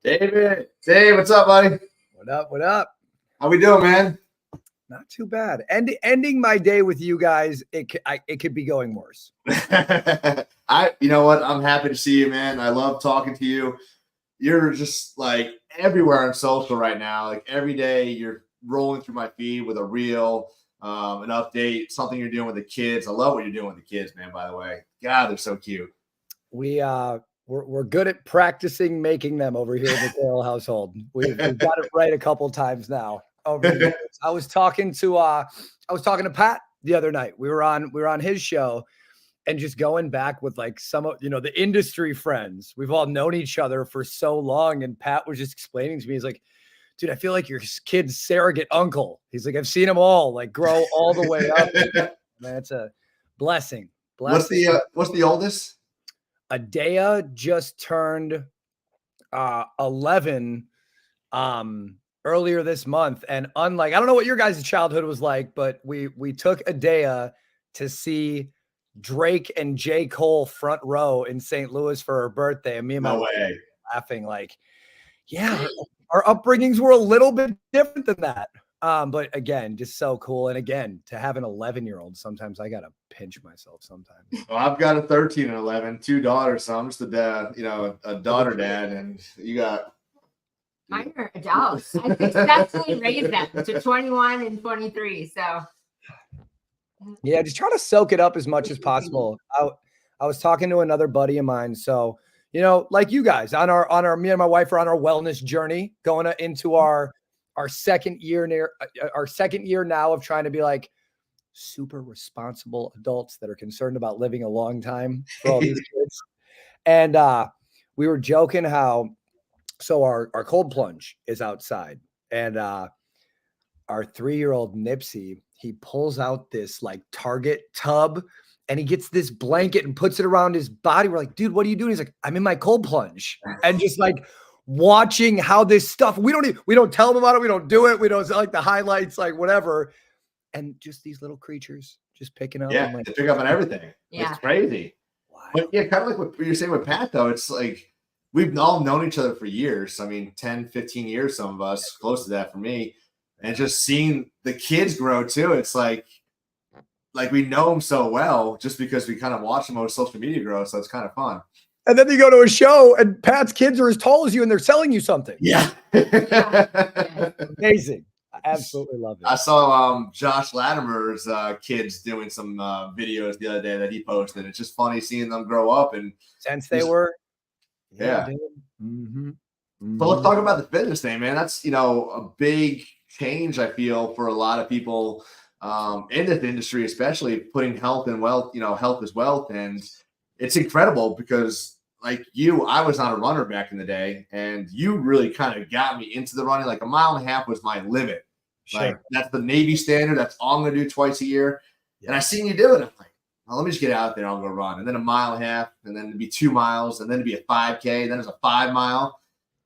David, Dave, what's up, buddy? What up? What up? How we doing, man? Not too bad. Ending my day with you guys, it could be going worse. You know what? I'm happy to see you, man. I love talking to you. You're just like everywhere on social right now. Like every day, you're rolling through my feed with a reel, an update, something you're doing with the kids. I love what you're doing with the kids, man. By the way, God, they're so cute. We're good at practicing making them over here in the Carroll household. We've got it right a couple times now. Over the years. I was talking to Pat the other night. We were on his show, and just going back with like some of the industry friends. We've all known each other for so long, and Pat was just explaining to me, he's like, dude, I feel like your kid's surrogate uncle. He's like, I've seen them all like grow all the way up. Man, it's a blessing. What's the oldest? Adea just turned 11 earlier this month. And unlike, I don't know what your guys' childhood was like, but we took Adea to see Drake and J. Cole front row in St. Louis for her birthday. And me and my wife were laughing like, yeah, our upbringings were a little bit different than that. But again, just so cool. And again, to have an 11-year-old, sometimes I got to pinch myself sometimes. Well, I've got a 13 and 11, two daughters. So I'm just a dad, a daughter dad. And you got. Mine are adults. I successfully raised them to 21 and 23. So. Yeah, just try to soak it up as much as possible. I was talking to another buddy of mine. So, like you guys on our me and my wife are on our wellness journey going into our second year now of trying to be like super responsible adults that are concerned about living a long time for all these kids. And we were joking how, so our cold plunge is outside, and our 3-year-old Nipsey, he pulls out this like Target tub and he gets this blanket and puts it around his body. We're like, dude, what are you doing? He's like, I'm in my cold plunge. And just like watching how this stuff, we don't tell him about it. We don't do it. We don't like the highlights, like whatever. And just these little creatures just picking up. Yeah, they pick up on everything. Yeah. It's crazy. Wow. But yeah, kind of like what you're saying with Pat, though. It's like we've all known each other for years. I mean, 10, 15 years, some of us, close to that for me. And just seeing the kids grow too. It's like we know them so well just because we kind of watch them on social media grow. So it's kind of fun. And then you go to a show and Pat's kids are as tall as you and they're selling you something. Yeah. Amazing. I absolutely love it. I saw Josh Latimer's kids doing some videos the other day that he posted. It's just funny seeing them grow up. And since they were. Yeah. But let's talk about the fitness thing, man. That's, a big change, I feel, for a lot of people in this industry, especially putting health and wealth, health is wealth. And it's incredible because like you, I was not a runner back in the day, and you really kind of got me into the running. Like a mile and a half was my limit. Sure. Like that's the Navy standard. That's all I'm going to do twice a year. Yeah. And I seen you do it. I'm like, well, let me just get out there. I'll go run. And then a mile and a half, and then it'd be 2 miles, and then it'd be a 5K. Then it's a 5 mile.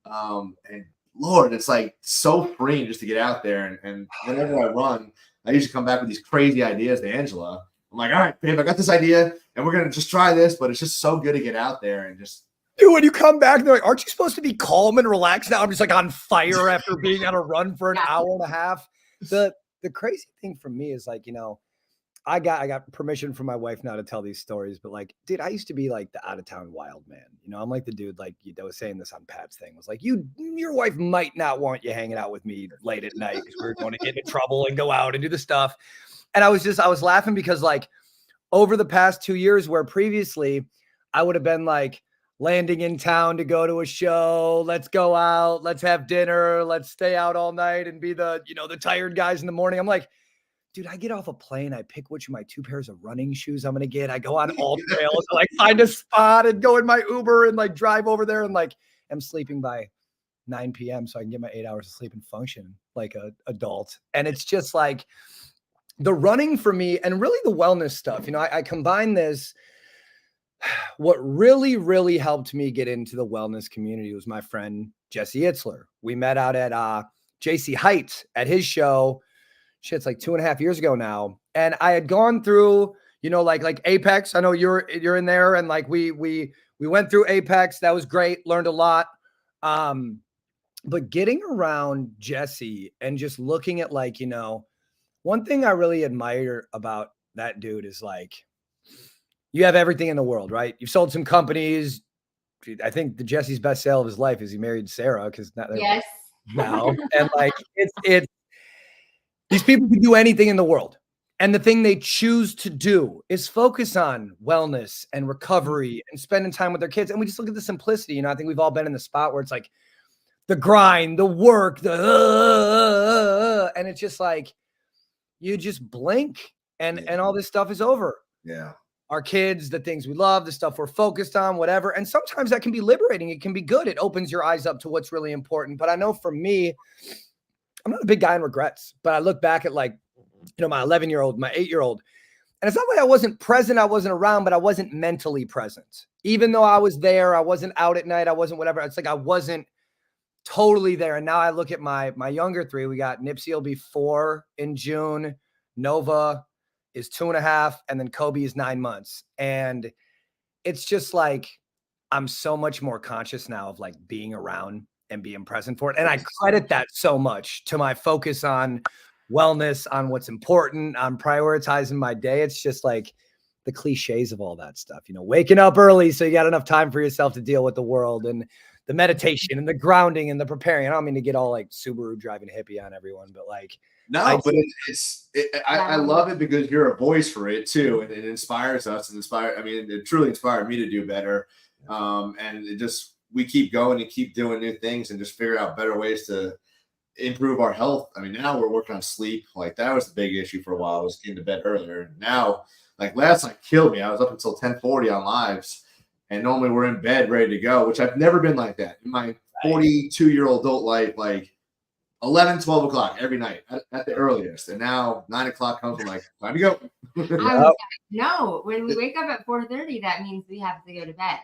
And Lord, it's like so freeing just to get out there. And whenever I run, I usually come back with these crazy ideas to Angela. I'm like, all right, babe, I got this idea and we're going to just try this, but it's just so good to get out there and just. Dude, when you come back, they're like, aren't you supposed to be calm and relaxed now? I'm just like on fire after being on a run for an hour and a half. The crazy thing for me is like, I got permission from my wife now to tell these stories, but like, dude, I used to be like the out of town wild man. I'm like the dude, like I was saying this on Pat's thing, was like, your wife might not want you hanging out with me late at night because we're going to get into trouble and go out and do the stuff. And I was laughing because like over the past 2 years, where previously I would have been like landing in town to go to a show, let's go out, let's have dinner, let's stay out all night and be the, the tired guys in the morning. I'm like, dude, I get off a plane, I pick which of my 2 pairs of running shoes I'm gonna get. I go on all trails, I like find a spot and go in my Uber and like drive over there and like I'm sleeping by 9 p.m. so I can get my 8 hours of sleep and function like a adult. And it's just like the running for me and really the wellness stuff. You know, I combine this. What really, really helped me get into the wellness community was my friend Jesse Itzler. We met out at JC Heights at his show. Shit's like 2.5 years ago now. And I had gone through, you know, like Apex. I know you're in there, and like we went through Apex. That was great. Learned a lot. But getting around Jesse and just looking at like, you know, one thing I really admire about that dude is like, you have everything in the world, right? You've sold some companies. I think the Jesse's best sale of his life is he married Sarah because yes. now. And like it's these people can do anything in the world. And the thing they choose to do is focus on wellness and recovery and spending time with their kids. And we just look at the simplicity. You know, I think we've all been in the spot where it's like the grind, the work, and it's just like you just blink and all this stuff is over. Yeah. Our kids, the things we love, the stuff we're focused on, whatever. And sometimes that can be liberating. It can be good. It opens your eyes up to what's really important. But I know for me, I'm not a big guy in regrets, but I look back at like, you know, my 11-year-old, my 8-year-old, and it's not like I wasn't present. I wasn't around, but I wasn't mentally present. Even though I was there, I wasn't out at night. I wasn't whatever. It's like I wasn't totally there. And now I look at my younger 3. We got Nipsey will be 4 in June. Nova is 2.5, and then Kobe is 9 months. And it's just like, I'm so much more conscious now of like being around and being present for it. And I credit that so much to my focus on wellness, on what's important, on prioritizing my day. It's just like the cliches of all that stuff, you know, waking up early so you got enough time for yourself to deal with the world, and the meditation and the grounding and the preparing. I don't mean to get all like Subaru driving hippie on everyone, but like, no, but I love it because you're a voice for it too. And it inspires us and it truly inspired me to do better. And we keep going and keep doing new things and just figure out better ways to improve our health. I mean, now we're working on sleep. Like that was the big issue for a while, was getting to bed earlier. Now, like last night killed me. I was up until 10:40 on lives. And normally we're in bed ready to go, which I've never been like that in my 42-year-old adult life, like 11, 12 o'clock every night at the earliest. And now 9 o'clock comes, I'm like, time to go. No, when we wake up at 4:30, that means we have to go to bed.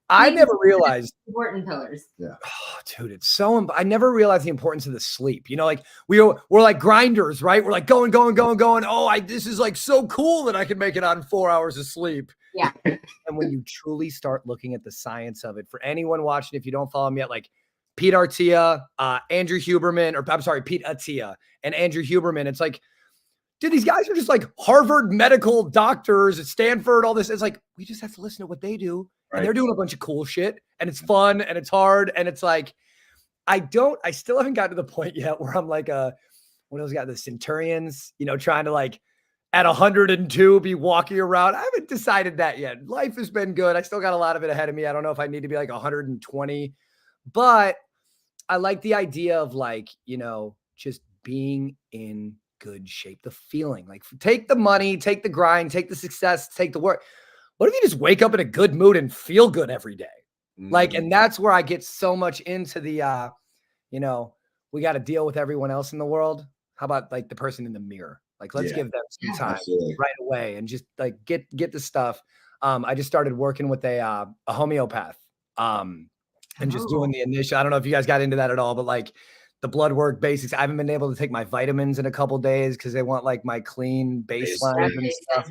I never realized important pillars. Yeah. Oh, dude, it's so, I never realized the importance of the sleep. You know, like we're like grinders, right? We're like going. Oh, this is like so cool that I can make it on 4 hours of sleep. Yeah. And when you truly start looking at the science of it, for anyone watching, if you don't follow me yet, like Pete Attia and Andrew Huberman, it's like, dude, these guys are just like Harvard medical doctors at Stanford, all this. It's like, we just have to listen to what they do. Right. And they're doing a bunch of cool shit, and it's fun and it's hard. And it's like, I still haven't gotten to the point yet where I'm like one of those guys, the centurions, you know, trying to like at 102 be walking around. I haven't decided that yet. Life has been good. I still got a lot of it ahead of me. I don't know if I need to be like 120, but I like the idea of like, you know, just being in good shape, the feeling like take the money, take the grind, take the success, take the work. What if you just wake up in a good mood and feel good every day? Like, and that's where I get so much into the, you know, we got to deal with everyone else in the world. How about like the person in the mirror? Like, let's give them some time right away and just like get the stuff. I just started working with a homeopath and just doing the initial, I don't know if you guys got into that at all, but like the blood work basics. I haven't been able to take my vitamins in a couple days because they want like my clean baseline and stuff.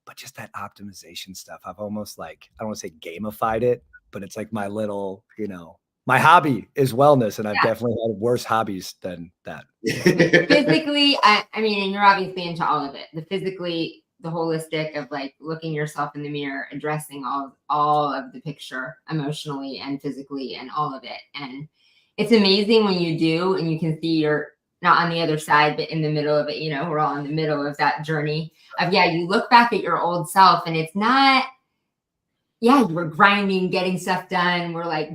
But just that optimization stuff, I've almost like, I don't want to say gamified it, but it's like my little, you know, my hobby is wellness. And I've definitely had worse hobbies than that. Physically, I mean, and you're obviously into all of it. The physically, the holistic of like looking yourself in the mirror, addressing all of the picture emotionally and physically and all of it. And it's amazing when you do, and you can see you're not on the other side, but in the middle of it. You know, we're all in the middle of that journey of, you look back at your old self and it's not, you were grinding, getting stuff done. We're like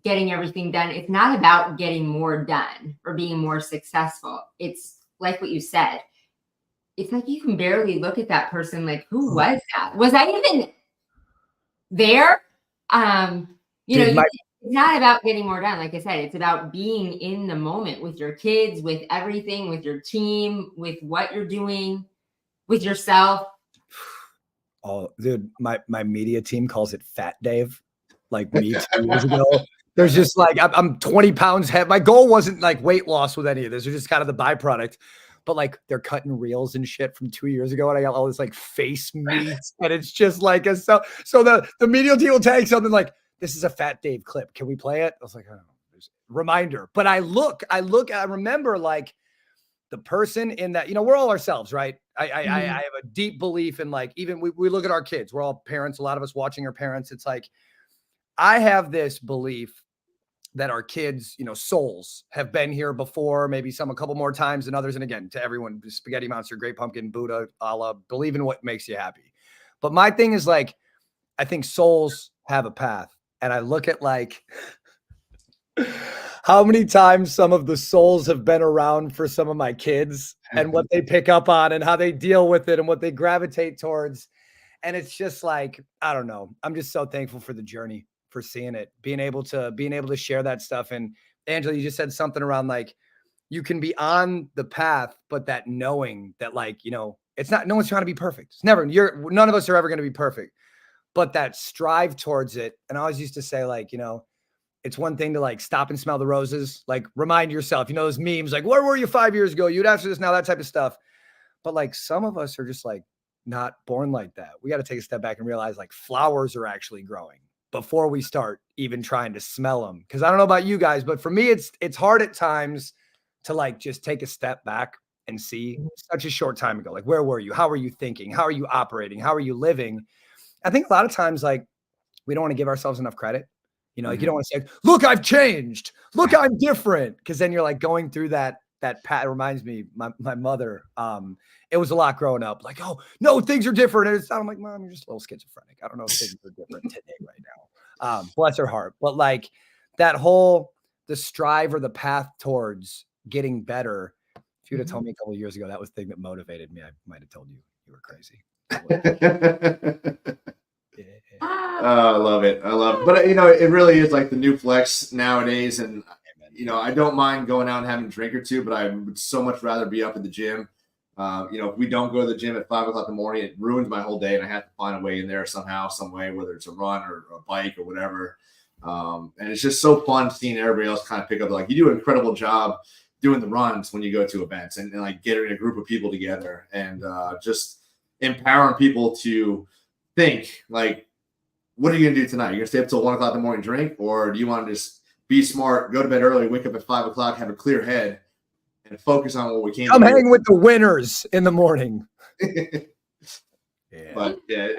getting everything done. It's not about getting more done or being more successful. It's like what you said, it's like you can barely look at that person like, who was that? Was I even there? You know, it's not about getting more done. Like I said, it's about being in the moment with your kids, with everything, with your team, with what you're doing, with yourself. Oh, dude, my media team calls it Fat Dave. Like me 2 years ago. There's just like, I'm 20 pounds heavy. My goal wasn't like weight loss with any of this. It's just kind of the byproduct. But like they're cutting reels and shit from 2 years ago, and I got all this like face meat, and it's just like so the media team will tag something like, "This is a Fat Dave clip. Can we play it?" I was like, "I don't know." There's a reminder, but I remember like the person in that, we're all ourselves, right? I have a deep belief in like, even we look at our kids. We're all parents. A lot of us watching our parents. It's like I have this belief that our kids, souls have been here before, maybe some a couple more times than others. And again, to everyone, Spaghetti Monster, Great Pumpkin, Buddha, Allah, believe in what makes you happy. But my thing is like, I think souls have a path. And I look at like how many times some of the souls have been around for some of my kids and what they pick up on and how they deal with it and what they gravitate towards. And it's just like, I don't know. I'm just so thankful for the journey, for seeing it, being able to share that stuff. And Angela, you just said something around like, you can be on the path, but that knowing that like, it's not, no one's trying to be perfect. It's never, none of us are ever going to be perfect, but that strive towards it. And I always used to say like, it's one thing to like stop and smell the roses, like remind yourself, those memes, like, where were you 5 years ago? You'd answer this now, that type of stuff. But like, some of us are just like not born like that. We got to take a step back and realize like flowers are actually growing before we start even trying to smell them. Cause I don't know about you guys, but for me, it's hard at times to like, just take a step back and see such a short time ago. Like, where were you? How are you thinking? How are you operating? How are you living? I think a lot of times, like, we don't want to give ourselves enough credit. Like you don't want to say, look, I've changed. Look, I'm different. Cause then you're like going through that path. It reminds me, my mother, it was a lot growing up. Like, oh no, things are different. And I'm like, Mom, you're just a little schizophrenic. I don't know if things are different today right now. Bless her heart. But like that the strive or the path towards getting better. If you'd have told me a couple of years ago, that was the thing that motivated me, I might've told you were crazy. I love it. But it really is like the new flex nowadays. And, I don't mind going out and having a drink or two, but I would so much rather be up at the gym. If we don't go to the gym at 5 o'clock in the morning, it ruins my whole day, and I have to find a way in there somehow, some way, whether it's a run or a bike or whatever. And it's just so fun seeing everybody else kind of pick up. Like, you do an incredible job doing the runs when you go to events and like getting a group of people together and just empowering people to think like, what are you going to do tonight? You're going to stay up till 1 o'clock in the morning, drink, or do you want to just be smart, go to bed early, wake up at 5 o'clock, have a clear head, and focus on what we can. I'm hanging with the winners in the morning. But yeah,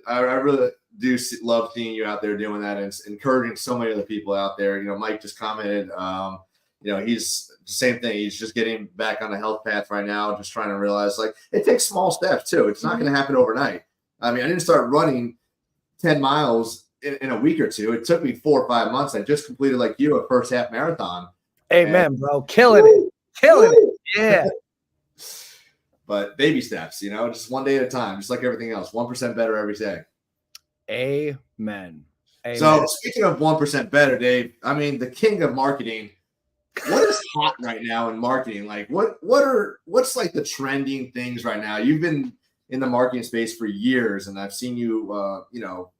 I really do love seeing you out there doing that, and it's encouraging so many other people out there. Mike just commented, he's the same thing. He's just getting back on the health path right now, just trying to realize like it takes small steps too. It's not going to happen overnight. I mean, I didn't start running 10 miles in a week or two. It took me 4 or 5 months. I just completed, like you, a first half marathon. Amen, bro. Killing it. Yeah. But baby steps, just one day at a time, just like everything else. 1% better every day. Amen. So speaking of 1% better, Dave, I mean, the king of marketing, what is hot right now in marketing? Like what's like the trending things right now? You've been in the marketing space for years, and I've seen you,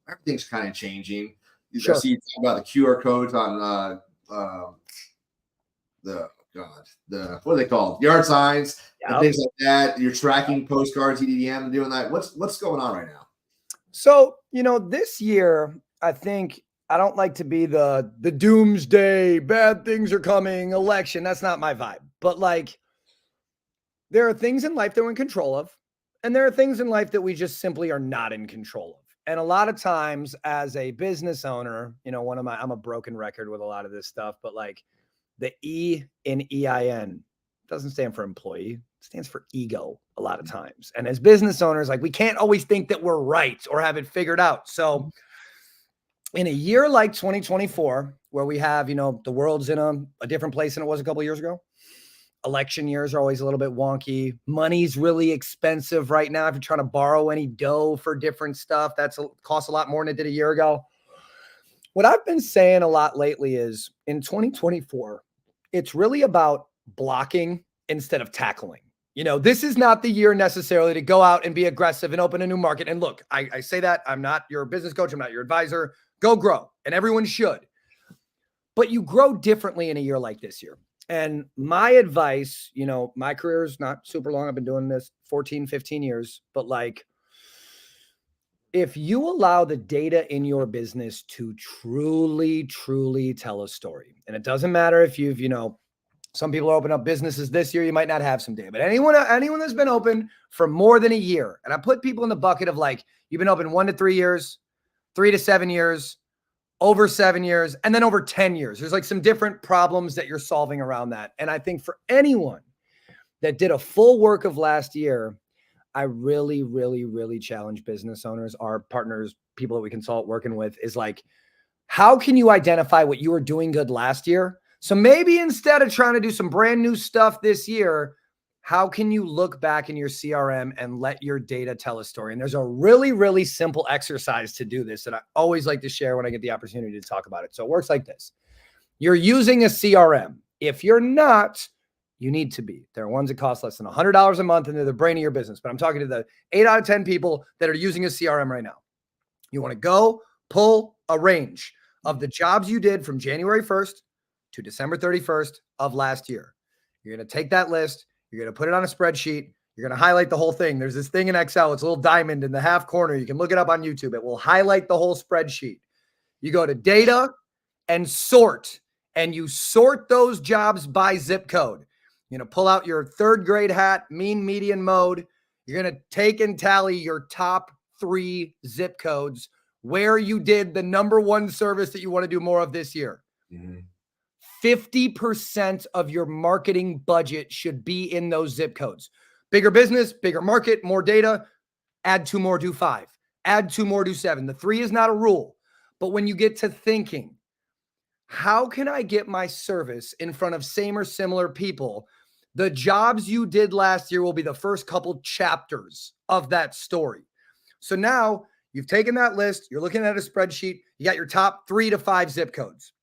everything's kind of changing. Sure. I see you talk about the QR codes on what are they called? Yard signs and things like that. You're tracking postcards, EDM, doing that. What's going on right now? So, this year, I think I don't like to be the doomsday, bad things are coming, election. That's not my vibe. But like, there are things in life that we're in control of, and there are things in life that we just simply are not in control of. And a lot of times as a business owner, I'm a broken record with a lot of this stuff, but like the E in EIN doesn't stand for employee. It stands for ego a lot of times. And as business owners, like we can't always think that we're right or have it figured out. So in a year like 2024, where we have, the world's in a different place than it was a couple of years ago, election years are always a little bit wonky. Money's really expensive right now. If you're trying to borrow any dough for different stuff, costs a lot more than it did a year ago. What I've been saying a lot lately is in 2024, it's really about blocking instead of tackling. This is not the year necessarily to go out and be aggressive and open a new market. And look, I say that I'm not your business coach. I'm not your advisor. Go grow. And everyone should. But you grow differently in a year like this year. And my advice, my career is not super long. I've been doing this 14, 15 years. But if you allow the data in your business to truly, truly tell a story, and it doesn't matter if you've, some people open up businesses this year, you might not have some data, but anyone that's been open for more than a year, and I put people in the bucket of you've been open 1 to 3 years, 3 to 7 years, over 7 years, and then over 10 years. There's some different problems that you're solving around that. And I think for anyone that did a full work of last year, I really, really, really challenge business owners, our partners, people that we consult working with is how can you identify what you were doing good last year? So maybe instead of trying to do some brand new stuff this year, how can you look back in your CRM and let your data tell a story? And there's a really, really simple exercise to do this that I always like to share when I get the opportunity to talk about it. So it works like this. You're using a CRM. If you're not, you need to be. There are ones that cost less than $100 a month and they're the brain of your business. But I'm talking to the 8 out of 10 people that are using a CRM right now. You want to go pull a range of the jobs you did from January 1st to December 31st of last year. You're going to take that list. You're going to put it on a spreadsheet. You're going to highlight the whole thing. There's this thing in Excel. It's a little diamond in the half corner. You can look it up on YouTube. It will highlight the whole spreadsheet. You go to data and sort, and you sort those jobs by zip code. You're going to pull out your 3rd grade hat, mean median mode. You're going to take and tally your top 3 zip codes where you did the number 1 service that you want to do more of this year. Mm-hmm. 50% of your marketing budget should be in those zip codes. Bigger business, bigger market, more data. Add 2 more, do 5. Add 2 more, do 7. The 3 is not a rule. But when you get to thinking, how can I get my service in front of same or similar people? The jobs you did last year will be the first couple chapters of that story. So now you've taken that list. You're looking at a spreadsheet. You got your top 3 to 5 zip codes.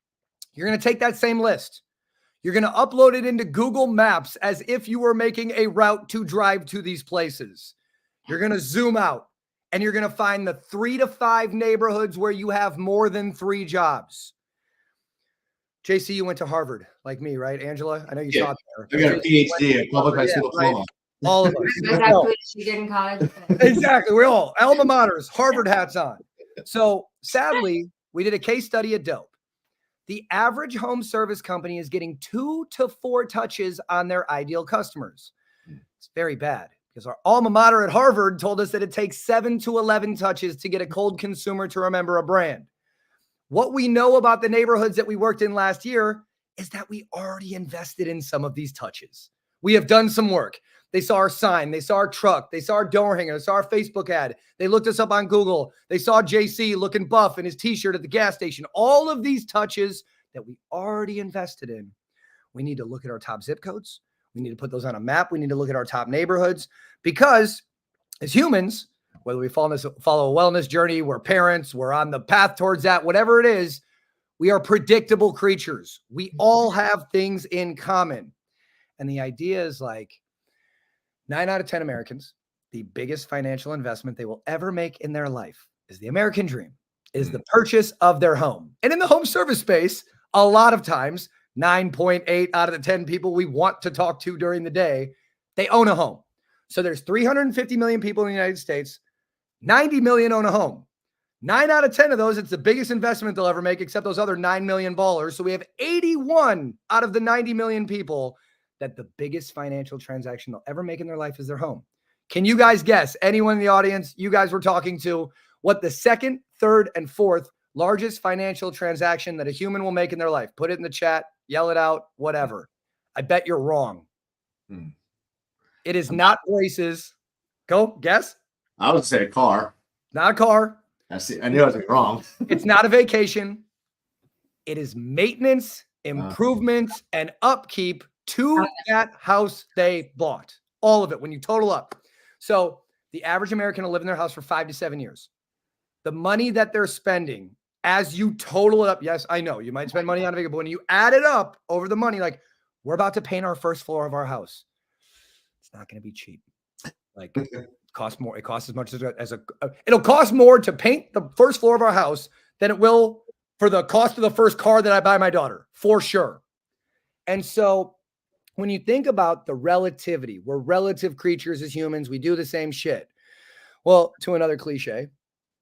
You're going to take that same list. You're going to upload it into Google Maps as if you were making a route to drive to these places. You're going to zoom out and you're going to find the 3 to 5 neighborhoods where you have more than 3 jobs. JC, you went to Harvard like me, right, Angela? I know you taught there. I got a PhD in public high school diploma. Right. All of us. That's what she did in college. Exactly. We're all alma maters, Harvard hats on. So sadly, we did a case study at Dope. The average home service company is getting 2 to 4 touches on their ideal customers. It's very bad because our alma mater at Harvard told us that it takes 7 to 11 touches to get a cold consumer to remember a brand. What we know about the neighborhoods that we worked in last year is that we already invested in some of these touches. We have done some work. They saw our sign. They saw our truck. They saw our door hanger. They saw our Facebook ad. They looked us up on Google. They saw JC looking buff in his t-shirt at the gas station. All of these touches that we already invested in. We need to look at our top zip codes. We need to put those on a map. We need to look at our top neighborhoods because as humans, whether we follow a wellness journey, we're parents, we're on the path towards that, whatever it is, we are predictable creatures. We all have things in common. And the idea is 9 out of 10 Americans, the biggest financial investment they will ever make in their life is the American dream, is the purchase of their home. And in the home service space, a lot of times, 9.8 out of the 10 people we want to talk to during the day, they own a home. So there's 350 million people in the United States, 90 million own a home. 9 out of 10 of those, it's the biggest investment they'll ever make, except those other 9 million ballers. So we have 81 out of the 90 million people that the biggest financial transaction they'll ever make in their life is their home. Can you guys guess, anyone in the audience you guys were talking to, what the second, third, and fourth largest financial transaction that a human will make in their life? Put it in the chat, yell it out, whatever. I bet you're wrong. It is not braces. Go, guess. I would say a car. Not a car. I knew I was wrong. It's not a vacation. It is maintenance, improvement, and upkeep to that house they bought. All of it when you total up. So the average American will live in their house for 5 to 7 years. The money that they're spending as you total it up. Yes, I know you might spend money on a vehicle, but when you add it up over the money, like we're about to paint our first floor of our house. It's not going to be cheap. Like it costs more. It costs as much it'll cost more to paint the first floor of our house than it will for the cost of the first car that I buy my daughter, for sure. And so when you think about the relativity, we're relative creatures as humans. We do the same shit. Well, to another cliche,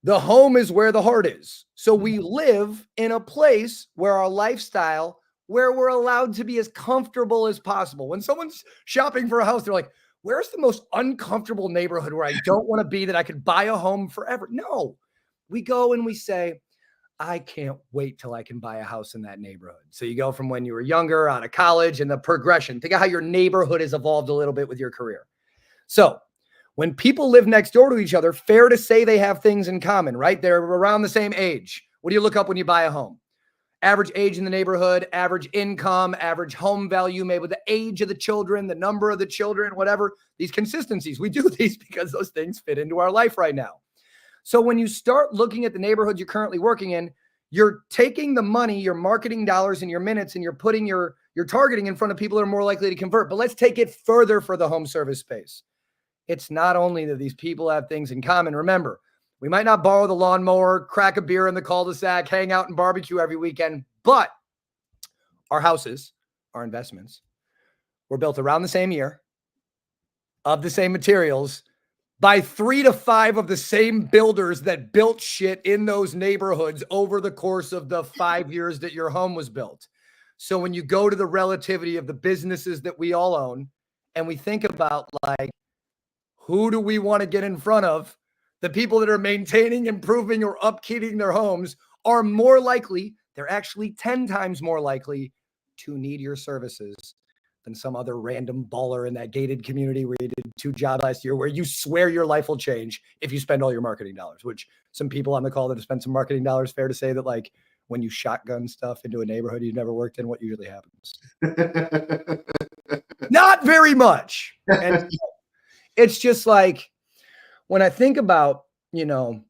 the home is where the heart is. So we live in a place where our lifestyle, where we're allowed to be as comfortable as possible. When someone's shopping for a house, they're like, where's the most uncomfortable neighborhood where I don't want to be that I could buy a home forever? No, we go and we say, I can't wait till I can buy a house in that neighborhood. So you go from when you were younger, out of college, and the progression. Think of how your neighborhood has evolved a little bit with your career. So when people live next door to each other, fair to say they have things in common, right? They're around the same age. What do you look up when you buy a home? Average age in the neighborhood, average income, average home value, maybe the age of the children, the number of the children, whatever. These consistencies, we do these because those things fit into our life right now. So when you start looking at the neighborhood you're currently working in, you're taking the money, your marketing dollars and your minutes, and you're putting your targeting in front of people that are more likely to convert. But let's take it further for the home service space. It's not only that these people have things in common. Remember, we might not borrow the lawnmower, crack a beer in the cul-de-sac, hang out and barbecue every weekend, but our houses, our investments, were built around the same year, of the same materials, by 3 to 5 of the same builders that built shit in those neighborhoods over the course of the 5 years that your home was built. So when you go to the relativity of the businesses that we all own, and we think about like, who do we want to get in front of? The people that are maintaining, improving, or upkeeping their homes are more likely, they're actually 10 times more likely to need your services than some other random baller in that gated community where you did 2 jobs last year, where you swear your life will change if you spend all your marketing dollars, which some people on the call that have spent some marketing dollars, fair to say that like when you shotgun stuff into a neighborhood you've never worked in, what usually happens? Not very much. And it's just like, when I think about, you know,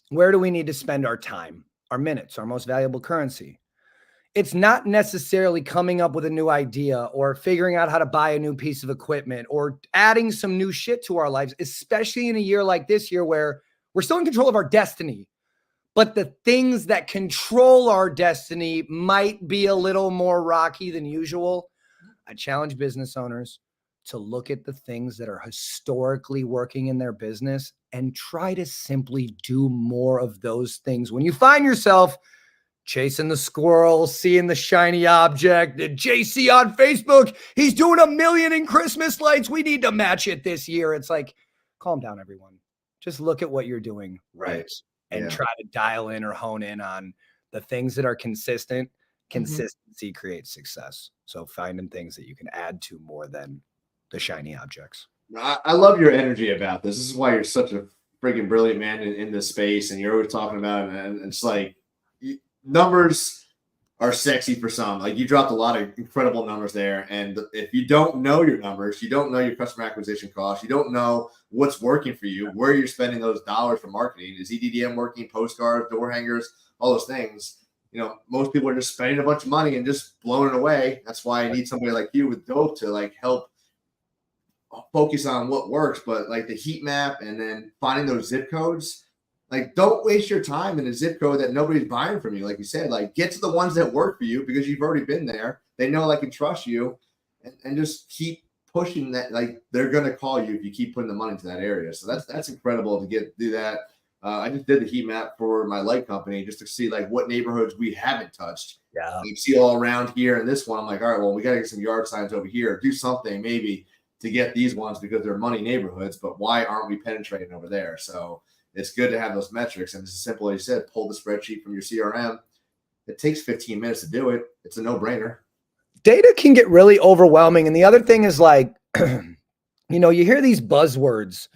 where do we need to spend our time, our minutes, our most valuable currency? It's not necessarily coming up with a new idea or figuring out how to buy a new piece of equipment or adding some new shit to our lives, especially in a year like this year where we're still in control of our destiny, but the things that control our destiny might be a little more rocky than usual. I challenge business owners to look at the things that are historically working in their business and try to simply do more of those things. When you find yourself chasing the squirrel, seeing the shiny object, the JC on Facebook, he's doing 1 million in Christmas lights, we need to match it this year. It's like, calm down, everyone. Just look at what you're doing right and try to dial in or hone in on the things that are consistent. Consistency creates success. So finding things that you can add to more than the shiny objects. I love your energy about this. This is why you're such a freaking brilliant man in this space, and you're always talking about it. And it's like numbers are sexy for some. Like you dropped a lot of incredible numbers there, and if you don't know your numbers, you don't know your customer acquisition costs, you don't know what's working for you, where you're spending those dollars for marketing. Is EDDM working? Postcards, door hangers, all those things. You know, most people are just spending a bunch of money and just blowing it away. That's why I need somebody like you with dope to like help focus on what works, but like the heat map and then finding those zip codes. Like, don't waste your time in a zip code that nobody's buying from you. Like you said, like get to the ones that work for you because you've already been there. They know, like, and trust you, and just keep pushing that. Like they're going to call you if you keep putting the money into that area. So that's incredible to do that. I just did the heat map for my light company just to see like what neighborhoods we haven't touched. Yeah. You see all around here in this one. I'm like, all right, well, we got to get some yard signs over here. Do something maybe to get these ones because they're money neighborhoods, but why aren't we penetrating over there? So it's good to have those metrics. And it's as simple as you said, pull the spreadsheet from your CRM. It takes 15 minutes to do it. It's a no-brainer. Data can get really overwhelming. And the other thing is like, you know, you hear these buzzwords,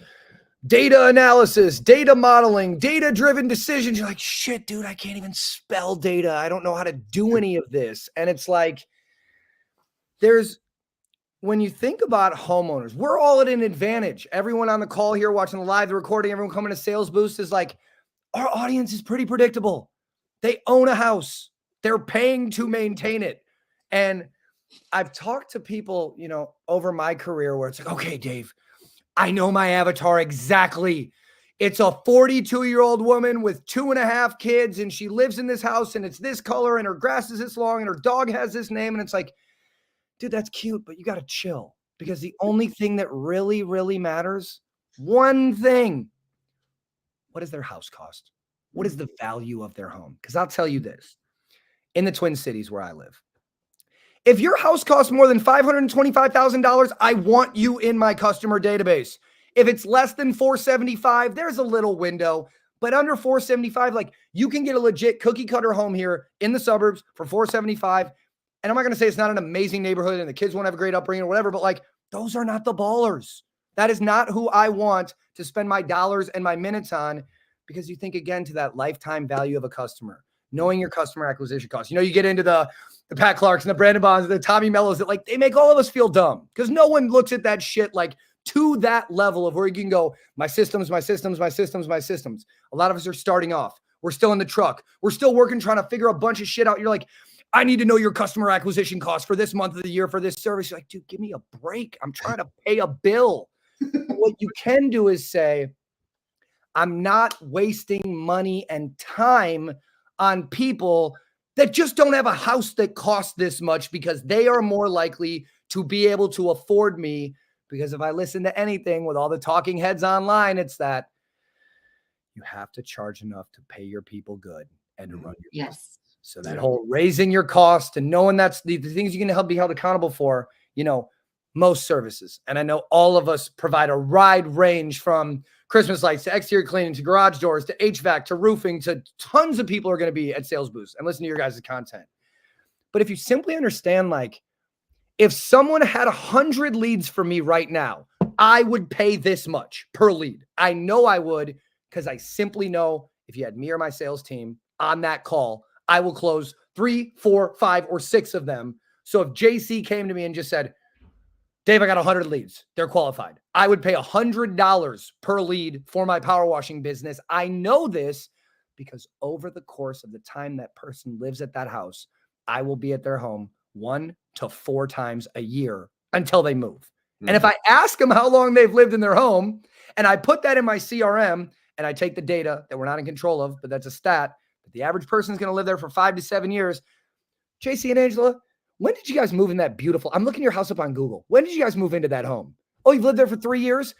data analysis, data modeling, data-driven decisions. You're like, shit, dude, I can't even spell data. I don't know how to do any of this. And it's like, there's when you think about homeowners, we're all at an advantage. Everyone on the call here, watching the live, the recording, everyone coming to Sales Boost is like, our audience is pretty predictable. They own a house. They're paying to maintain it. And I've talked to people, you know, over my career where it's like, okay, Dave, I know my avatar exactly. It's a 42-year-old woman with 2.5 kids, and she lives in this house, and it's this color, and her grass is this long, and her dog has this name. And it's like, dude, that's cute, but you got to chill, because the only thing that really, really matters, one thing, what does their house cost? What is the value of their home? Because I'll tell you this, in the Twin Cities where I live, if your house costs more than $525,000, I want you in my customer database. If it's less than $475,000, there's a little window, but under $475,000, like, you can get a legit cookie cutter home here in the suburbs for $475,000. And I'm not going to say it's not an amazing neighborhood and the kids won't have a great upbringing or whatever, but like, those are not the ballers. That is not who I want to spend my dollars and my minutes on, because you think again to that lifetime value of a customer, knowing your customer acquisition costs. You know, you get into the Pat Clarks and the Brandon Bonds, the Tommy Mellos, that like, they make all of us feel dumb, because no one looks at that shit like to that level of where you can go, my systems, my systems, my systems, my systems. A lot of us are starting off. We're still in the truck. We're still working, trying to figure a bunch of shit out. You're like, I need to know your customer acquisition costs for this month of the year for this service. You're like, dude, give me a break. I'm trying to pay a bill. What you can do is say, I'm not wasting money and time on people that just don't have a house that costs this much, because they are more likely to be able to afford me. Because if I listen to anything with all the talking heads online, it's that you have to charge enough to pay your people good and to run your business. So that whole raising your cost and knowing that's the things you can be held accountable for, you know, most services. And I know all of us provide a wide range, from Christmas lights to exterior cleaning to garage doors to HVAC to roofing, to tons of people are going to be at Sales Boost and listen to your guys' content. But if you simply understand, like, if someone had 100 leads for me right now, I would pay this much per lead. I know I would, because I simply know if you had me or my sales team on that call, I will close 3, 4, 5, or 6 of them. So if JC came to me and just said, Dave, I got 100 leads, they're qualified, I would pay $100 per lead for my power washing business. I know this because over the course of the time that person lives at that house, I will be at their home 1 to 4 times a year until they move. Mm-hmm. And if I ask them how long they've lived in their home, and I put that in my CRM, and I take the data that we're not in control of, but that's a stat, but the average person is going to live there for 5 to 7 years. JC and Angela, when did you guys move in that beautiful? I'm looking your house up on Google. When did you guys move into that home? Oh, you've lived there for 3 years?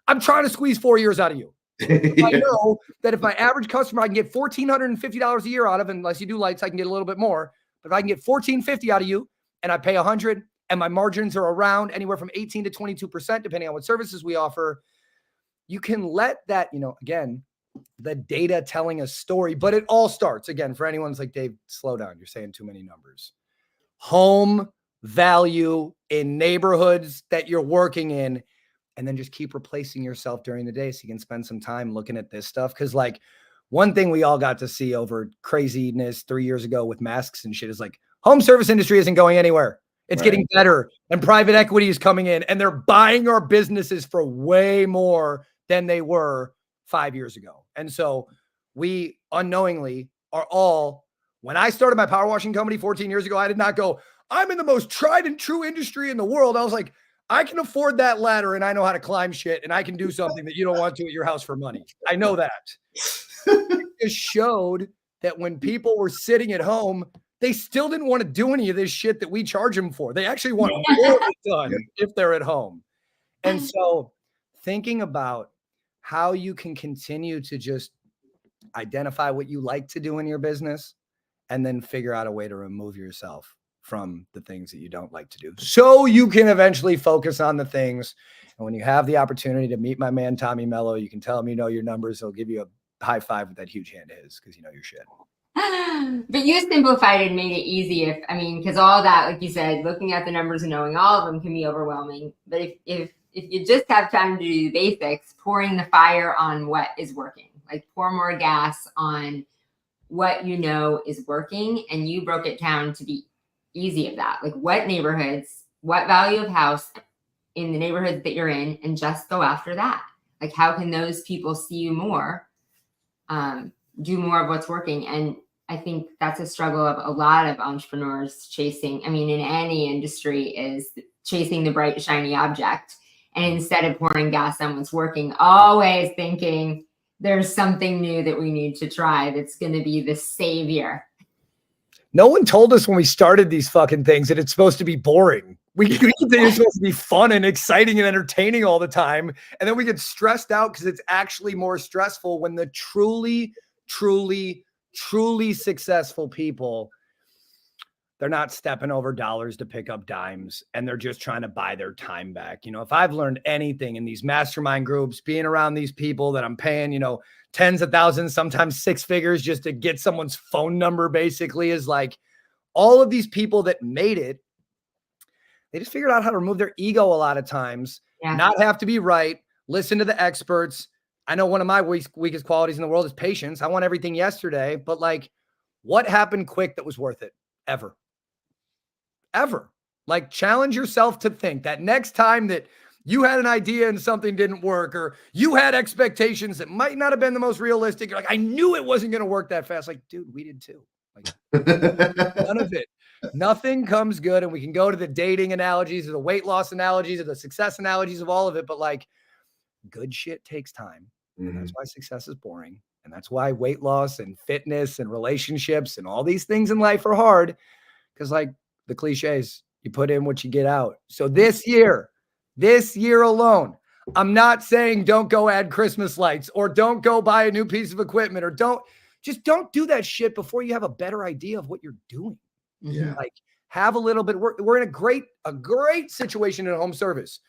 I'm trying to squeeze 4 years out of you. I know that if my average customer, I can get $1,450 a year out of, unless you do lights, I can get a little bit more. But if I can get $1,450 out of you and I pay $100 and my margins are around anywhere from 18 to 22%, depending on what services we offer, you can let that, you know, again, the data telling a story, but it all starts, again, for anyone who's like, Dave, slow down, you're saying too many numbers. Home value in neighborhoods that you're working in, and then just keep replacing yourself during the day so you can spend some time looking at this stuff. Because like, one thing we all got to see over craziness 3 years ago with masks and shit is like, home service industry isn't going anywhere. It's getting better, and private equity is coming in, and they're buying our businesses for way more than they were 5 years ago. And so we unknowingly are all, when I started my power washing company 14 years ago, I did not go, I'm in the most tried and true industry in the world. I was like, I can afford that ladder and I know how to climb shit, and I can do something that you don't want to at your house for money. I know that. It just showed that when people were sitting at home, they still didn't want to do any of this shit that we charge them for. They actually want more of it done if they're at home. And so thinking about how you can continue to just identify what you like to do in your business and then figure out a way to remove yourself from the things that you don't like to do, so you can eventually focus on the things. And when you have the opportunity to meet my man, Tommy Mello, you can tell him, you know, your numbers. He'll give you a high five with that huge hand of his, because you know your shit. But you simplified and made it easy. Because all that, like you said, looking at the numbers and knowing all of them can be overwhelming. But if you just have time to do the basics, pouring the fire on what is working, like pour more gas on what you know is working. And you broke it down to be easy of that. Like, what neighborhoods what value of house in the neighborhood that you're in, and just go after that. Like, how can those people see you more, do more of what's working? And I think that's a struggle of a lot of entrepreneurs chasing, I mean, in any industry, is chasing the bright, shiny object. And instead of pouring gas on what's working, always thinking there's something new that we need to try that's going to be the savior. No one told us when we started these fucking things that it's supposed to be boring. We think it's supposed to be fun and exciting and entertaining all the time. And then we get stressed out because it's actually more stressful when the truly, truly, truly successful people, they're not stepping over dollars to pick up dimes, and they're just trying to buy their time back. You know, if I've learned anything in these mastermind groups, being around these people that I'm paying, you know, tens of thousands, sometimes six figures just to get someone's phone number, basically, is like all of these people that made it, they just figured out how to remove their ego a lot of times, not have to be right, listen to the experts. I know one of my weakest qualities in the world is patience. I want everything yesterday, but like, what happened quick that was worth it? Ever. Like, challenge yourself to think that next time that you had an idea and something didn't work, or you had expectations that might not have been the most realistic, you're like, I knew it wasn't going to work that fast. Like, dude, we did too. Like, none of it. Nothing comes good. And we can go to the dating analogies or the weight loss analogies or the success analogies of all of it. But like, good shit takes time. And that's why success is boring. And that's why weight loss and fitness and relationships and all these things in life are hard. Because like the cliches, you put in what you get out. So this year alone, I'm not saying don't go add Christmas lights or don't go buy a new piece of equipment or don't do that shit before you have a better idea of what you're doing. Yeah. Like, have a little bit. We're in a great situation in home service.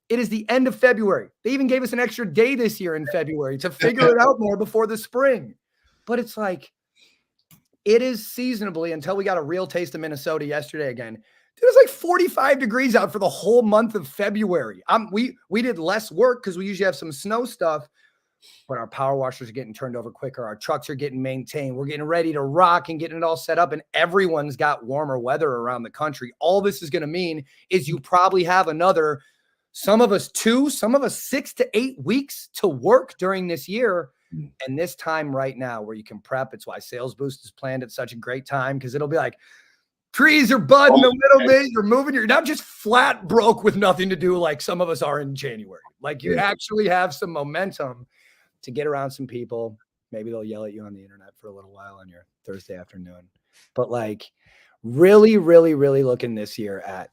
It is the end of February. They even gave us an extra day this year in February to figure it out more before the spring. But it's like, it is seasonably, until we got a real taste of Minnesota yesterday again. It was like 45 degrees out for the whole month of February. We did less work because we usually have some snow stuff, but our power washers are getting turned over quicker. Our trucks are getting maintained. We're getting ready to rock and getting it all set up, and everyone's got warmer weather around the country. All this is going to mean is you probably have another, some of us 2, some of us 6 to 8 weeks to work during this year. And this time right now where you can prep, it's why Sales Boost is planned at such a great time, because it'll be like trees are budding a little bit. You're moving. You're not just flat broke with nothing to do like some of us are in January. Like, you actually have some momentum to get around some people. Maybe they'll yell at you on the internet for a little while on your Thursday afternoon. But like, really, really, really looking this year at,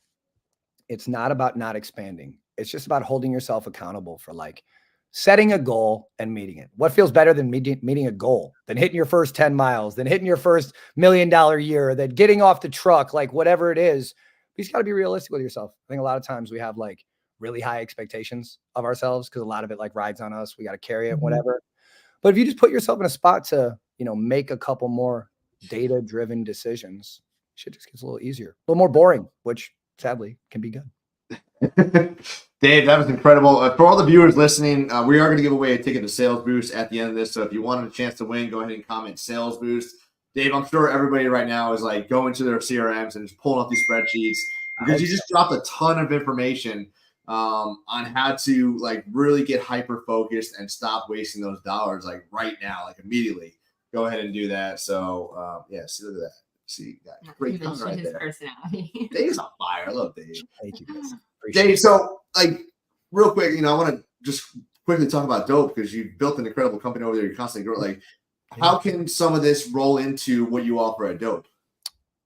it's not about not expanding. It's just about holding yourself accountable for like setting a goal and meeting it. What feels better than meeting a goal, than hitting your first 10 miles, than hitting your first $1 million year, than getting off the truck, like whatever it is. You just got to be realistic with yourself. I think a lot of times we have like really high expectations of ourselves because a lot of it like rides on us. We got to carry it, whatever. But if you just put yourself in a spot to, you know, make a couple more data-driven decisions, shit just gets a little easier, a little more boring, which sadly can be good. Dave, that was incredible. For all the viewers listening, we are going to give away a ticket to Sales Boost at the end of this. So if you wanted a chance to win, go ahead and comment Sales Boost. Dave, I'm sure everybody right now is like going to their CRMs and just pulling up these spreadsheets, because you just dropped a ton of information on how to like really get hyper focused and stop wasting those dollars like right now, like immediately. Go ahead and do that. So yeah, see, look at that. See, great comment right there. Personality. Dave's on fire. I love Dave. Thank you guys. Dave, so like real quick, you know, I want to just quickly talk about Dope, because you built an incredible company over there. You're constantly growing. Like, how can some of this roll into what you offer at Dope?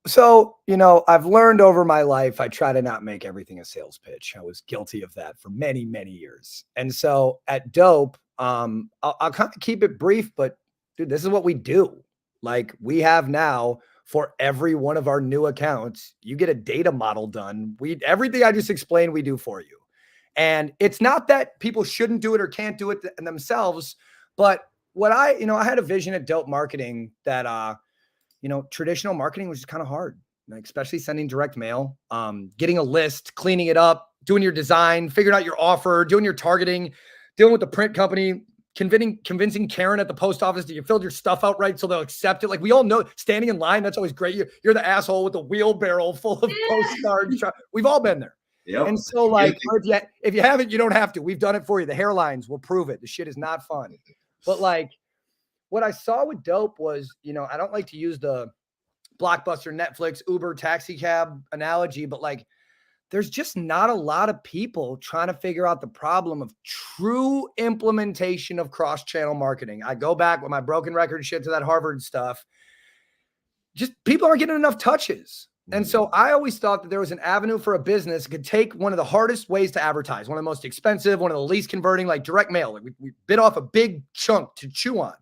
So, you know, I've learned over my life, I try to not make everything a sales pitch. I was guilty of that for many, many years. And so at Dope, I'll kind of keep it brief, but dude, this is what we do. Like, we have now, for every one of our new accounts, you get a data model done. Everything I just explained, we do for you. And it's not that people shouldn't do it or can't do it themselves, but what I had a vision at Dope Marketing that, you know, traditional marketing was just kind of hard, like especially sending direct mail, getting a list, cleaning it up, doing your design, figuring out your offer, doing your targeting, dealing with the print company, convincing Karen at the post office that you filled your stuff out right so they'll accept it. Like, we all know standing in line, that's always great. You're the asshole with the wheelbarrow full of postcards. We've all been there. Yep. And so like, if you haven't, you don't have to. We've done it for you. The hairlines will prove it. The shit is not fun. But like what I saw with dope was, you know, I don't like to use the Blockbuster, Netflix, Uber, taxi cab analogy, but like there's just not a lot of people trying to figure out the problem of true implementation of cross-channel marketing. I go back with my broken record shit to that Harvard stuff. Just people aren't getting enough touches. And so I always thought that there was an avenue for a business that could take one of the hardest ways to advertise, one of the most expensive, one of the least converting, like direct mail. Like we bit off a big chunk to chew on.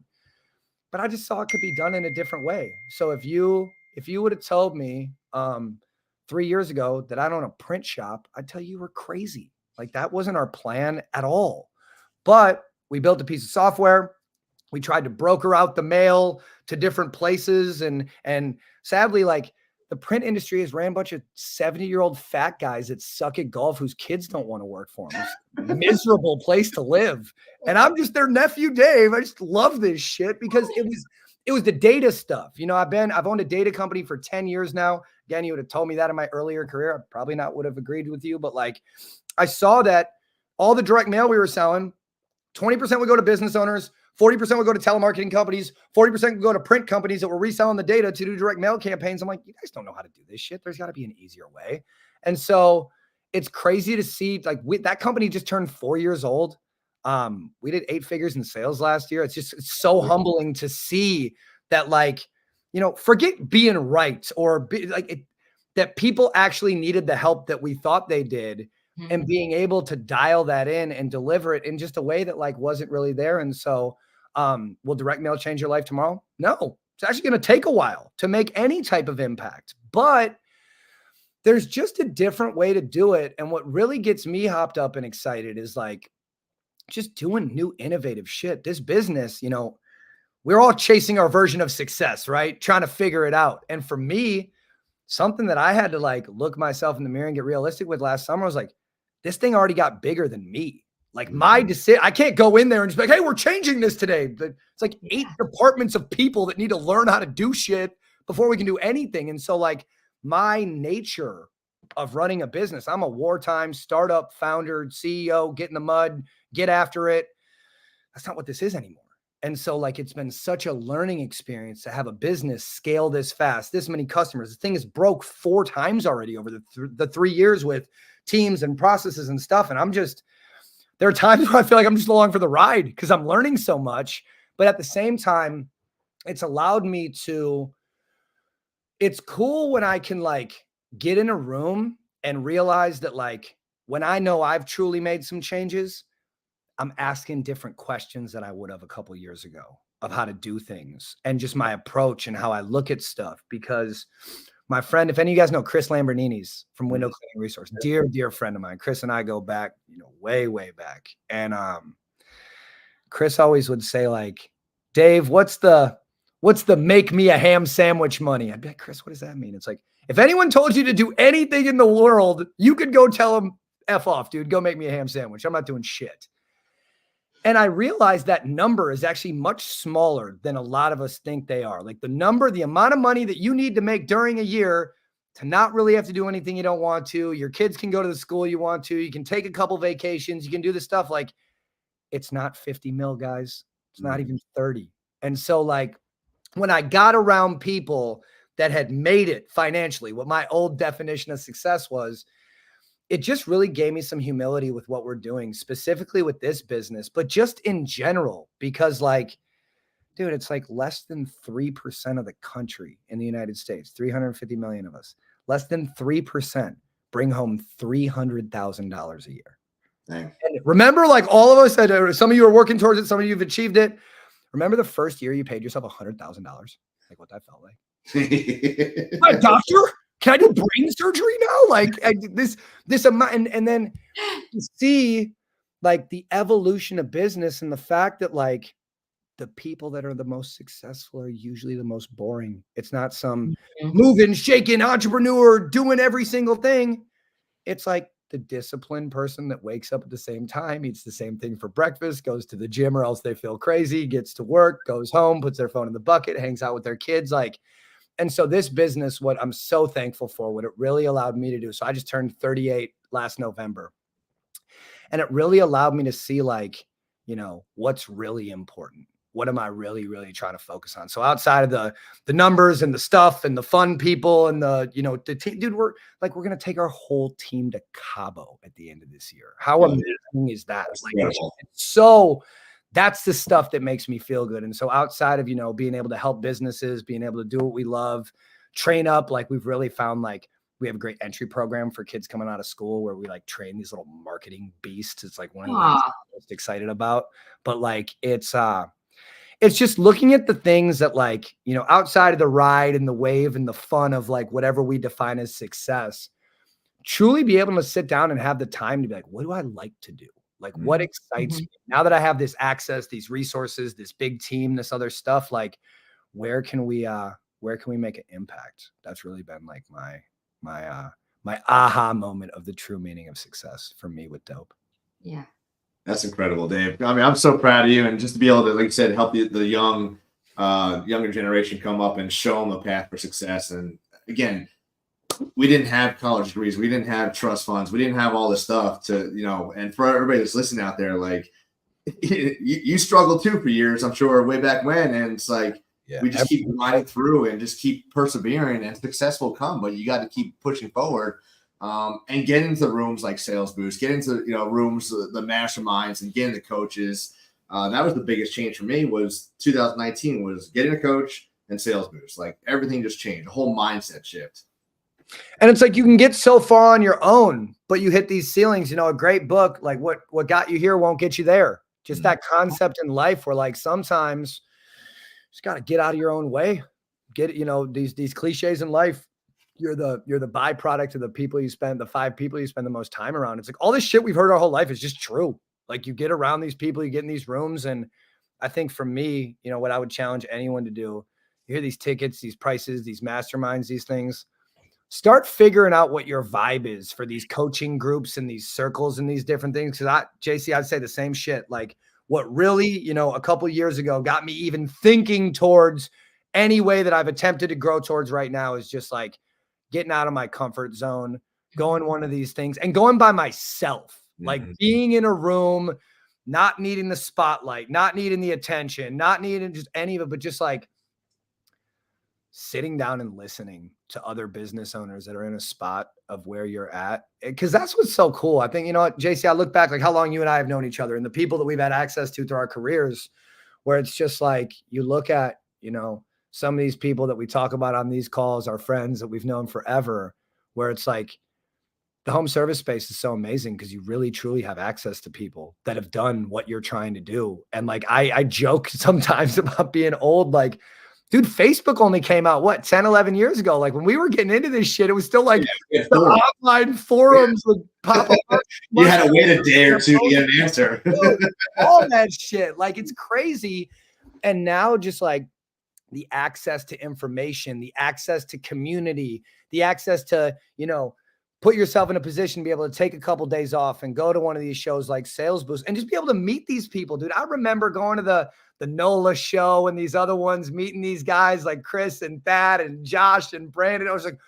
But I just saw it could be done in a different way. So if you would have told me 3 years ago that I'd own a print shop, I'd tell you we're crazy. Like that wasn't our plan at all. But we built a piece of software. We tried to broker out the mail to different places. And sadly, like the print industry has ran a bunch of 70-year-old fat guys that suck at golf whose kids don't want to work for them. It's a miserable place to live. And I'm just their nephew, Dave. I just love this shit because it was the data stuff. You know, I've owned a data company for 10 years now. Again, you would have told me that in my earlier career. I probably not would have agreed with you, but like I saw that all the direct mail we were selling, 20% would go to business owners, 40% would go to telemarketing companies, 40% would go to print companies that were reselling the data to do direct mail campaigns. I'm like, you guys don't know how to do this shit. There's got to be an easier way. And so it's crazy to see like that company just turned 4 years old. We did 8 figures in sales last year. It's so humbling to see that, like, you know, forget being right or that people actually needed the help that we thought they did and being able to dial that in and deliver it in just a way that like wasn't really there. And so, will direct mail change your life tomorrow? No, it's actually going to take a while to make any type of impact, but there's just a different way to do it. And what really gets me hopped up and excited is like just doing new innovative shit. This business, you know, we're all chasing our version of success, right? Trying to figure it out. And for me, something that I had to like look myself in the mirror and get realistic with last summer was like, this thing already got bigger than me. Like my decision, I can't go in there and just be like, hey, we're changing this today. But it's like 8 departments of people that need to learn how to do shit before we can do anything. And so like my nature of running a business, I'm a wartime startup founder, CEO, get in the mud, get after it. That's not what this is anymore. And so like, it's been such a learning experience to have a business scale this fast, this many customers. The thing is broke 4 times already over the 3 years with teams and processes and stuff. And there are times where I feel like I'm just along for the ride because I'm learning so much, but at the same time, it's allowed me to, it's cool when I can like get in a room and realize that like, when I know I've truly made some changes, I'm asking different questions than I would have a couple of years ago of how to do things and just my approach and how I look at stuff. Because my friend, if any of you guys know Chris Lamborghini's from Window Cleaning Resource, dear friend of mine, Chris and I go back, you know, way back. And Chris always would say like, Dave, what's the make me a ham sandwich money? I'd be like, Chris, what does that mean? It's like, if anyone told you to do anything in the world, you could go tell them, F off, dude, go make me a ham sandwich. I'm not doing shit. And I realized that number is actually much smaller than a lot of us think they are. Like the amount of money that you need to make during a year to not really have to do anything you don't want to. Your kids can go to the school you want to. You can take a couple vacations. You can do the stuff. Like it's not 50 mil, guys. It's not even 30. And so like when I got around people that had made it financially, what my old definition of success was, it just really gave me some humility with what we're doing, specifically with this business, but just in general, because like, dude, it's like less than 3% of the country in the United States, 350 million of us, less than 3% bring home $300,000 a year. Dang. And remember, like all of us, some of you are working towards it. Some of you have achieved it. Remember the first year you paid yourself $100,000? Like what that felt like. My doctor? Can I do brain surgery now? Like this amount, and then to see like the evolution of business and the fact that like the people that are the most successful are usually the most boring. It's not some moving, shaking entrepreneur doing every single thing. It's like the disciplined person that wakes up at the same time, eats the same thing for breakfast, goes to the gym or else they feel crazy, gets to work, goes home, puts their phone in the bucket, hangs out with their kids. Like, and so this business, what I'm so thankful for, what it really allowed me to do. So I just turned 38 last November. And it really allowed me to see, like, you know, what's really important. What am I really, really trying to focus on? So outside of the numbers and the stuff and the fun people and the, you know, the team, dude, we're going to take our whole team to Cabo at the end of this year. How amazing is that? Like, so that's the stuff that makes me feel good. And so outside of, you know, being able to help businesses, being able to do what we love, train up, like we've really found, like, we have a great entry program for kids coming out of school where we like train these little marketing beasts. It's like one of the things I'm most excited about. But like it's just looking at the things that, like, you know, outside of the ride and the wave and the fun of like whatever we define as success, truly be able to sit down and have the time to be like, what do I like to do? Like, what excites me? Now that I have this access, these resources, this big team, this other stuff, like, where can we make an impact? That's really been like my aha moment of the true meaning of success for me with Dope. Yeah. That's incredible, Dave. I mean, I'm so proud of you, and just to be able to, like you said, help the younger generation come up and show them a path for success. And again, we didn't have college degrees, we didn't have trust funds, we didn't have all this stuff to, you know. And for everybody that's listening out there, like, you struggled too for years, I'm sure, way back when, and it's like, we just keep grinding through and just keep persevering, and success will come, but you got to keep pushing forward, and get into rooms like Sales Boost, get into, you know, rooms, the masterminds, and get into coaches. That was the biggest change for me. Was 2019 was getting a coach and Sales Boost. Like, everything just changed, a whole mindset shift. And it's like you can get so far on your own, but you hit these ceilings. You know, a great book, like what got you here won't get you there. Just that concept in life where, like, sometimes just got to get out of your own way. Get, you know, these cliches in life. You're the byproduct of the people you spend, the 5 people you spend the most time around. It's like all this shit we've heard our whole life is just true. Like, you get around these people, you get in these rooms. And I think for me, you know, what I would challenge anyone to do, you hear these tickets, these prices, these masterminds, these things, start figuring out what your vibe is for these coaching groups and these circles and these different things. Cause JC, I'd say the same shit. Like, what really, you know, a couple of years ago got me even thinking towards any way that I've attempted to grow towards right now is just like getting out of my comfort zone, going one of these things and going by myself, like being in a room, not needing the spotlight, not needing the attention, not needing just any of it, but just like sitting down and listening to other business owners that are in a spot of where you're at. Cause that's what's so cool. I think, you know what, JC, I look back, like how long you and I have known each other and the people that we've had access to through our careers, where it's just like, you look at, you know, some of these people that we talk about on these calls, our friends that we've known forever, where it's like the home service space is so amazing because you really truly have access to people that have done what you're trying to do. And like, I joke sometimes about being old, like, dude, Facebook only came out, what, 10, 11 years ago? Like, when we were getting into this shit, it was still like the online forums would pop up. You had to wait a day or two to get an answer. All that shit. Like, it's crazy. And now just like the access to information, the access to community, the access to, you know, put yourself in a position to be able to take a couple of days off and go to one of these shows like Sales Boost and just be able to meet these people, dude. I remember going to the NOLA show and these other ones, meeting these guys like Chris and Thad and Josh and Brandon. I was like,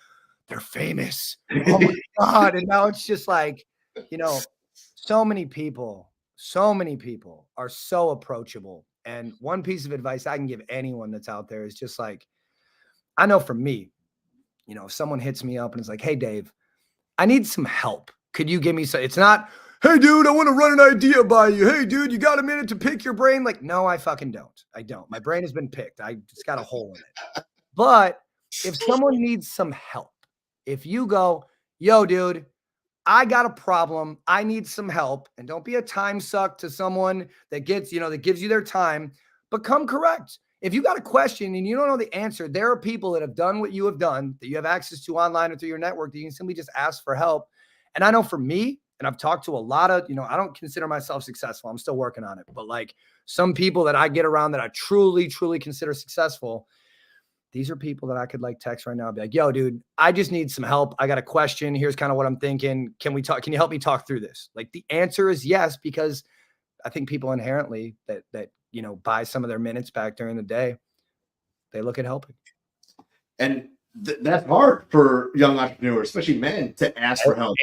they're famous. Oh my God. And now it's just like, you know, so many people are so approachable. And one piece of advice I can give anyone that's out there is just like, I know for me, you know, if someone hits me up and is like, hey, Dave, I need some help. Could you give me some? It's not, hey, dude, I want to run an idea by you. Hey, dude, you got a minute to pick your brain? Like, no, I fucking don't. I don't. My brain has been picked. I just got a hole in it. But if someone needs some help, if you go, yo, dude, I got a problem, I need some help, and don't be a time suck to someone that gets, you know, that gives you their time, but come correct. If you got a question and you don't know the answer, there are people that have done what you have done that you have access to online or through your network that you can simply just ask for help. And I know for me, and I've talked to a lot of, you know, I don't consider myself successful. I'm still working on it. But like some people that I get around that I truly, truly consider successful, these are people that I could like text right now and be like, yo, dude, I just need some help. I got a question. Here's kind of what I'm thinking. Can we talk? Can you help me talk through this? Like the answer is yes, because I think people inherently that, you know, buy some of their minutes back during the day, they look at helping. And that's hard for young entrepreneurs, especially men, to ask for help.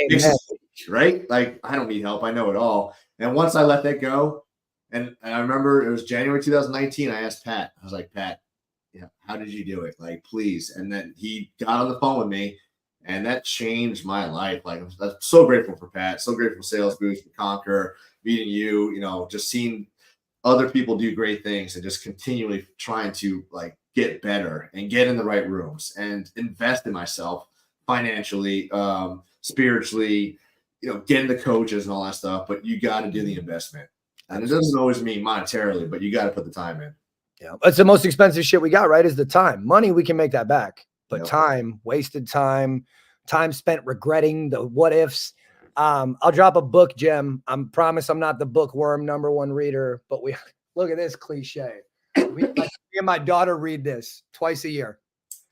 Right? Like, I don't need help. I know it all. And once I let that go, and I remember it was January 2019, I asked Pat, I was like, Pat, how did you do it? Like, please. And then he got on the phone with me, and that changed my life. Like, I'm so grateful for Pat, so grateful for Sales Boost, for Conquer, meeting you, just seeing other people do great things and just continually trying to like get better and get in the right rooms and invest in myself financially, spiritually, getting the coaches and all that stuff. But you got to do the investment. And it doesn't always mean monetarily, but you got to put the time in. Yeah. It's the most expensive shit we got, right? Is the time. Money, we can make that back. But time, wasted time spent regretting the what ifs. I'll drop a book gem. I promise I'm not the bookworm #1 reader, but we look at this cliche. Me and my daughter read this twice a year.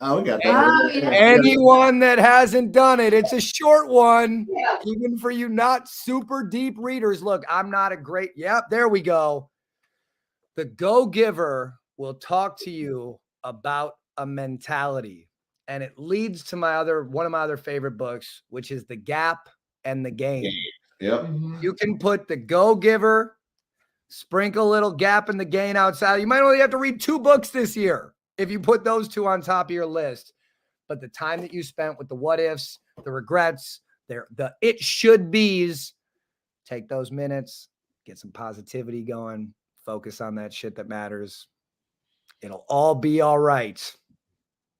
Oh, we got that. Anyone that hasn't done it, it's a short one, even for you not super deep readers. Look, I'm not a great, there we go. The Go-Giver will talk to you about a mentality. And it leads to one of my other favorite books, which is The Gap and the Gain. Yep. You can put the Go-Giver, sprinkle a little Gap and the Gain outside. You might only have to read 2 books this year if you put those 2 on top of your list. But the time that you spent with the what ifs, the regrets, the it should be's, take those minutes, get some positivity going, focus on that shit that matters. It'll all be all right.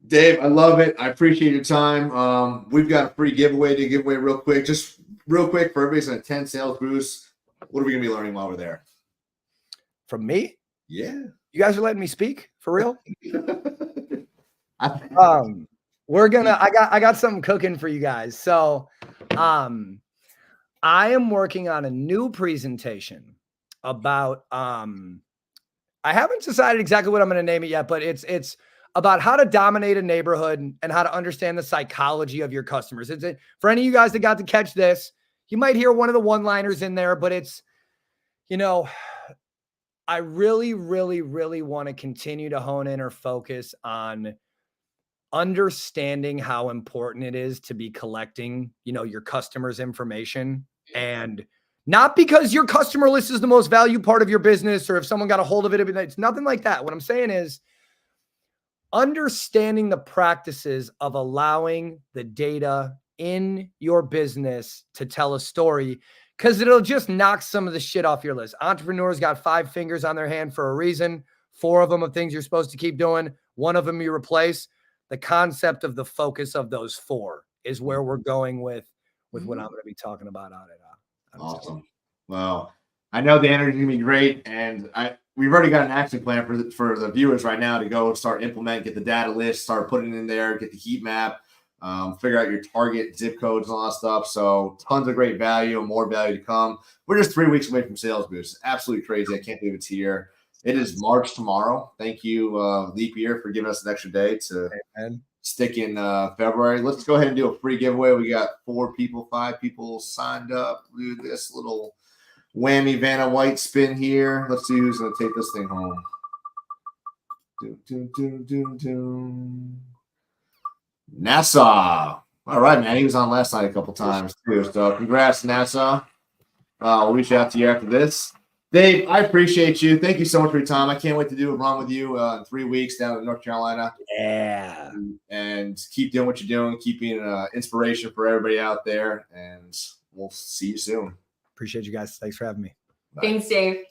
Dave, I love it. I appreciate your time. We've got a free giveaway to give away real quick. Just real quick for everybody's going to attend Sales Boost. What are we going to be learning while we're there? From me? Yeah. You guys are letting me speak for real? I got something cooking for you guys. So, I am working on a new presentation about, I haven't decided exactly what I'm going to name it yet, but it's about how to dominate a neighborhood and how to understand the psychology of your customers. For any of you guys that got to catch this, you might hear one of the one-liners in there, but it's, I really, really, really want to continue to hone in or focus on understanding how important it is to be collecting, your customers' information. And not because your customer list is the most valued part of your business, or if someone got a hold of it, it's nothing like that. What I'm saying is understanding the practices of allowing the data in your business to tell a story, because it'll just knock some of the shit off your list. Entrepreneurs got 5 fingers on their hand for a reason. 4 of them are things you're supposed to keep doing. 1 of them you replace. The concept of the focus of those 4 is where we're going with what I'm going to be talking about on it. Awesome. Well, I know the energy is going to be great, and we've already got an action plan for the viewers right now to go start implement, get the data list, start putting it in there, get the heat map, figure out your target zip codes and all that stuff. So tons of great value and more value to come. We're just 3 weeks away from Sales Boost. It's absolutely crazy. I can't believe it's here. It is March tomorrow. Thank you, Leap Year, for giving us an extra day to stick in February. Let's go ahead and do a free giveaway. We got 5 people signed up. Do this little whammy Vanna White spin here. Let's see who's going to take this thing home. Nassau. All right, man. He was on last night a couple times too. So congrats, Nassau. We'll reach out to you after this. Dave, I appreciate you. Thank you so much for your time. I can't wait to do a run with you in 3 weeks down in North Carolina. Yeah. And keep doing what you're doing. Keep being an inspiration for everybody out there. And we'll see you soon. Appreciate you guys. Thanks for having me. Bye. Thanks, Dave.